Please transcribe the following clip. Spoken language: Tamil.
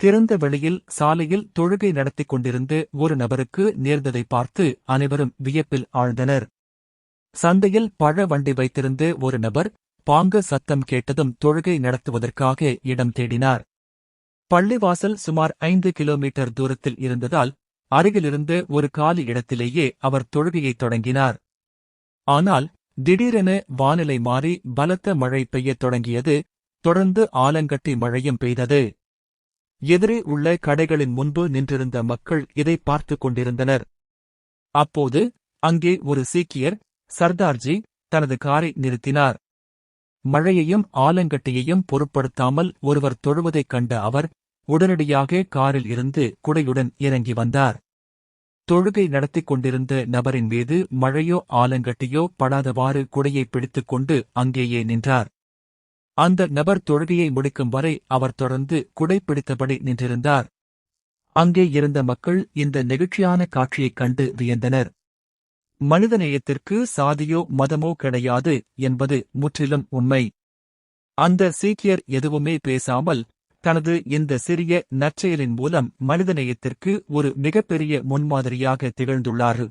திறந்த வெளியில் சாலையில் தொழுகை நடத்திக் கொண்டிருந்த ஒரு நபருக்கு நேர்ந்ததை பார்த்து அனைவரும் வியப்பில் ஆழ்ந்தனர். சந்தையில் பழ வண்டி வைத்திருந்த ஒரு நபர் பாங்க சத்தம் கேட்டதும் தொழுகை நடத்துவதற்காக இடம் தேடினார். பள்ளிவாசல் சுமார் 5 கிலோமீட்டர் தூரத்தில் இருந்ததால் அருகிலிருந்த ஒரு காலி இடத்திலேயே அவர் தொழுகையைத் தொடங்கினார். ஆனால் திடீரென வானிலை மாறி பலத்த மழை பெய்யத் தொடங்கியது. தொடர்ந்து ஆலங்கட்டி மழையும் பெய்தது. எதிரே உள்ள கடைகளின் முன்பு நின்றிருந்த மக்கள் இதை பார்த்துக் கொண்டிருந்தனர். அப்போது அங்கே ஒரு சீக்கியர் சர்தார்ஜி தனது காரை நிறுத்தினார். மழையையும் ஆலங்கட்டியையும் பொருட்படுத்தாமல் ஒருவர் தொழுவதைக் கண்ட அவர் உடனடியாக காரில் இருந்து குடையுடன் இறங்கி வந்தார். தொழுகை நடத்திக் கொண்டிருந்த நபரின் மீது மழையோ ஆலங்கட்டியோ படாதவாறு குடையை பிடித்துக் கொண்டு அங்கேயே நின்றார். அந்த நபர் தொழுகையை முடிக்கும் வரை அவர் தொடர்ந்து குடை பிடித்தபடி நின்றிருந்தார். அங்கே இருந்த மக்கள் இந்த நெகிழ்ச்சியான காட்சியைக் கண்டு வியந்தனர். மனிதநேயத்திற்கு சாதியோ மதமோ கிடையாது என்பது முற்றிலும் உண்மை. அந்த சீக்கியர் எதுவுமே பேசாமல் தனது இந்த சிறிய நற்செயலின் மூலம் மனிதநேயத்திற்கு ஒரு மிகப்பெரிய முன்மாதிரியாக திகழ்ந்துள்ளார்.